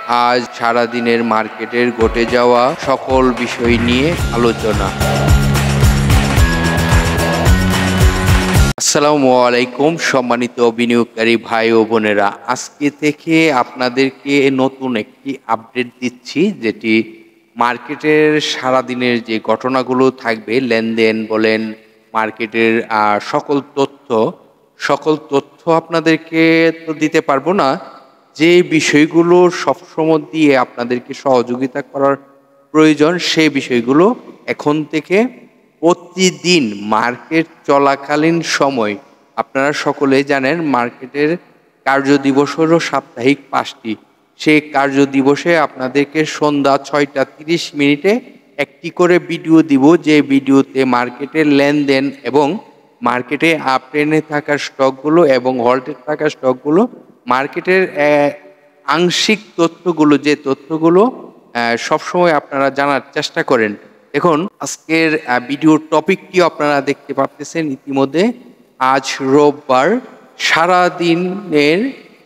আজ সারাদিনের মার্কেটের ঘটে যাওয়া সকল বিষয় নিয়ে আলোচনা। আসসালামু আলাইকুম সম্মানিত বিনিয়োগকারী ভাই ও বোনেরা, আজকে থেকে আপনাদেরকে নতুন একটি আপডেট দিচ্ছি, যেটি মার্কেটের সারাদিনের যে ঘটনাগুলো থাকবে, লেনদেন বলেন, মার্কেটের সকল তথ্য আপনাদেরকে তো দিতে পারবো না। যে বিষয়গুলো সবসময় দিয়ে আপনাদেরকে সহযোগিতা করার প্রয়োজন, সেই বিষয়গুলো এখন থেকে প্রতিদিন মার্কেট চলাকালীন সময়, আপনারা সকলেই জানেন মার্কেটের কার্যদিবস হলো সাপ্তাহিক 5টি। সেই কার্যদিবসে আপনাদেরকে সন্ধ্যা 6টা 30 মিনিটে একটি করে ভিডিও দিব, যে ভিডিওতে মার্কেটের লেনদেন এবং মার্কেটে আপ ট্রেনে থাকা স্টকগুলো এবং হল্টে থাকা স্টকগুলো, মার্কেটের আংশিক তথ্যগুলো, যে তথ্যগুলো সবসময় আপনারা জানার চেষ্টা করেন। দেখুন, আজকের ভিডিওর টপিকটি আপনারা দেখতে পাচ্ছেন ইতিমধ্যে। আজ রোববার,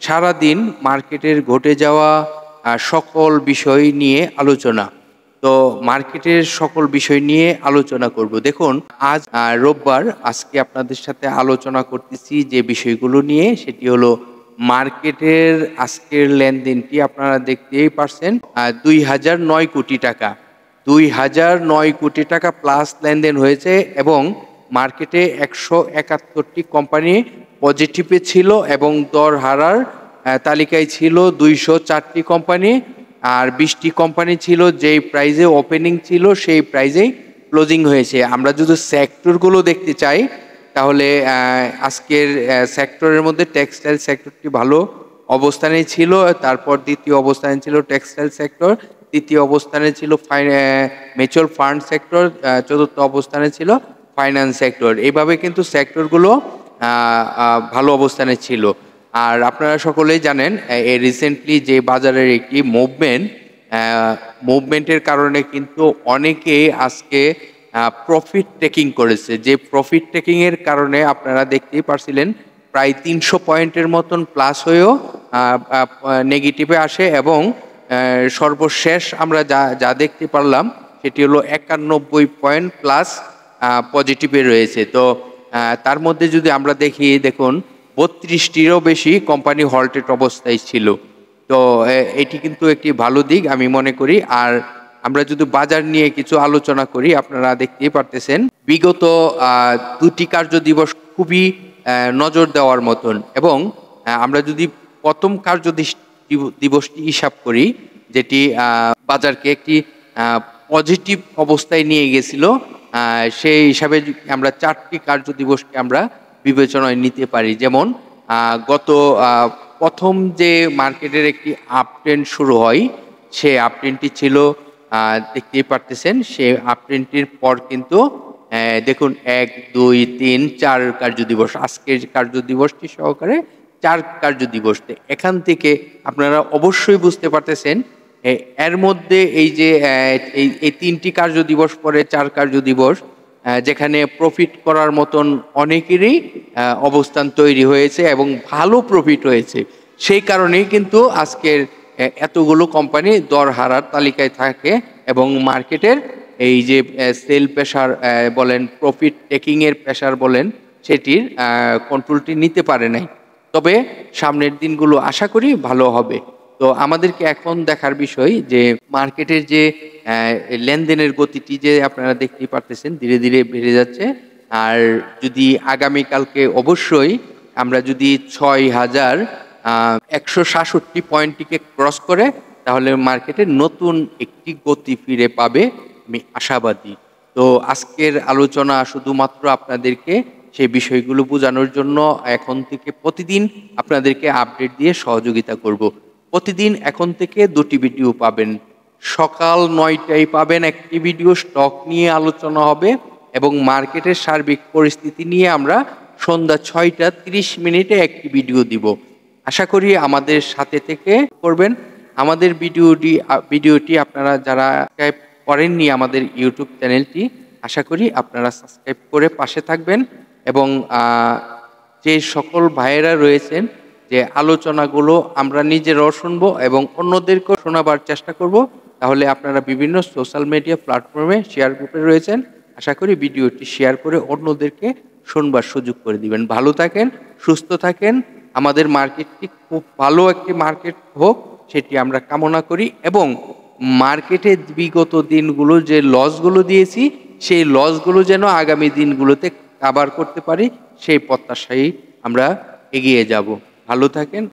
সারাদিন মার্কেটের ঘটে যাওয়া সকল বিষয় নিয়ে আলোচনা। তো মার্কেটের সকল বিষয় নিয়ে আলোচনা করব। দেখুন, আজ রোববার, আজকে আপনাদের সাথে আলোচনা করতেছি যে বিষয়গুলো নিয়ে, সেটি হলো মার্কেটের আজকের লেনদেনটি আপনারা দেখতেই পারছেন। 2009 কোটি টাকা, 2009 কোটি টাকা প্লাস লেনদেন হয়েছে এবং মার্কেটে 171টি কোম্পানি পজিটিভে ছিল এবং দর হারার তালিকায় ছিল 204টি কোম্পানি, আর 20টি কোম্পানি ছিল যেই প্রাইজে ওপেনিং ছিল সেই প্রাইজেই ক্লোজিং হয়েছে। আমরা যদি সেক্টরগুলো দেখতে চাই, তাহলে আজকের সেক্টরের মধ্যে টেক্সটাইল সেক্টরটি ভালো অবস্থানে ছিল, তারপর দ্বিতীয় অবস্থানে ছিল টেক্সটাইল সেক্টর, তৃতীয় অবস্থানে ছিল মিউচুয়াল ফান্ড সেক্টর, চতুর্থ অবস্থানে ছিল ফাইন্যান্স সেক্টর। এইভাবে কিন্তু সেক্টরগুলো ভালো অবস্থানে ছিল। আর আপনারা সকলেই জানেন রিসেন্টলি যে বাজারের একটি মুভমেন্টের কারণে কিন্তু অনেকেই আজকে প্রফিট টেকিং করেছে। যে প্রফিট টেকিং এর কারণে আপনারা দেখতেই পারছিলেন প্রায় 300 পয়েন্টের মতন প্লাস হয়েও নেগেটিভে আসে এবং সর্বশেষ আমরা যা দেখতে পারলাম সেটি হলো 91 পয়েন্ট প্লাস পজিটিভে রয়েছে। তো তার মধ্যে যদি আমরা দেখুন 32টিরও বেশি কোম্পানি হল্টেড অবস্থায় ছিল। তো এটি কিন্তু একটি ভালো দিক আমি মনে করি। আর আমরা যদি বাজার নিয়ে কিছু আলোচনা করি, আপনারা দেখতেই পারতেছেন বিগত 2টি কার্য দিবস খুবই নজর দেওয়ার মতন। এবং আমরা যদি প্রথম কার্য দিবসটি হিসাব করি, যেটি বাজারকে একটি পজিটিভ অবস্থায় নিয়ে গেছিল, সেই হিসাবে আমরা 4টি কার্য দিবসকে আমরা বিবেচনায় নিতে পারি। যেমন গত প্রথম যে মার্কেটের একটি আপ ট্রেন্ড শুরু হয়, সেই আপ ট্রেন্ডটি ছিল দেখতেই পারতেছেন। সেই আপ ট্রেন্ডটির পর কিন্তু দেখুন 1, 2, 3, 4 কার্য দিবস, আজকের কার্য দিবসটি সহকারে 4 কার্য দিবস। এখান থেকে আপনারা অবশ্যই বুঝতে পারতেছেন এর মধ্যে এই যে এই 3টি কার্য দিবস পরে 4 কার্য দিবস, যেখানে প্রফিট করার মতন অনেকেরই অবস্থান তৈরি হয়েছে এবং ভালো প্রফিট হয়েছে। সেই কারণেই কিন্তু আজকের এতগুলো কোম্পানি দর হারার তালিকায় থাকে এবং মার্কেটের এই যে সেল প্রেশার বলেন, প্রফিট টেকিং এর প্রেশার বলেন, সেটির কন্ট্রোলটি নিতে পারে নাই। তবে সামনের দিনগুলো আশা করি ভালো হবে। তো আমাদেরকে এখন দেখার বিষয় যে মার্কেটের যে লেনদেনের গতিটি যে আপনারা দেখতেই পারতেছেন ধীরে ধীরে বেড়ে যাচ্ছে। আর যদি আগামীকালকে অবশ্যই আমরা যদি 6166 পয়েন্টটিকে ক্রস করে, তাহলে মার্কেটে নতুন একটি গতি ফিরে পাবে, আমি আশাবাদী। তো আজকের আলোচনা শুধুমাত্র আপনাদেরকে সেই বিষয়গুলো বোঝানোর জন্য এখন থেকে প্রতিদিন আপনাদেরকে আপডেট দিয়ে সহযোগিতা করব। প্রতিদিন এখন থেকে 2টি ভিডিও পাবেন। সকাল 9টায় পাবেন একটি ভিডিও, স্টক নিয়ে আলোচনা হবে এবং মার্কেটের সার্বিক পরিস্থিতি নিয়ে আমরা সন্ধ্যা 6টা 30 মিনিটে একটি ভিডিও দিব। আশা করি আমাদের সাথে থেকে করবেন। আমাদের ভিডিওটি আপনারা যারা সাবস্ক্রাইব করেননি আমাদের ইউটিউব চ্যানেলটি, আশা করি আপনারা সাবস্ক্রাইব করে পাশে থাকবেন এবং যে সকল ভাইয়েরা রয়েছেন যে আলোচনাগুলো আমরা নিজেরাও শুনবো এবং অন্যদেরকেও শোনাবার চেষ্টা করব। তাহলে আপনারা বিভিন্ন সোশ্যাল মিডিয়া প্ল্যাটফর্মে শেয়ার গ্রুপে রয়েছেন, আশা করি ভিডিওটি শেয়ার করে অন্যদেরকে শুনবার সুযোগ করে দিবেন। ভালো থাকেন, সুস্থ থাকেন, আমাদের মার্কেটটি খুব ভালো একটি মার্কেট হোক সেটি আমরা কামনা করি এবং মার্কেটে বিগত দিনগুলো যে লসগুলো দিয়েছি সেই লসগুলো যেন আগামী দিনগুলোতে কাভার করতে পারি সেই প্রত্যাশায় আমরা এগিয়ে যাব। ভালো থাকেন।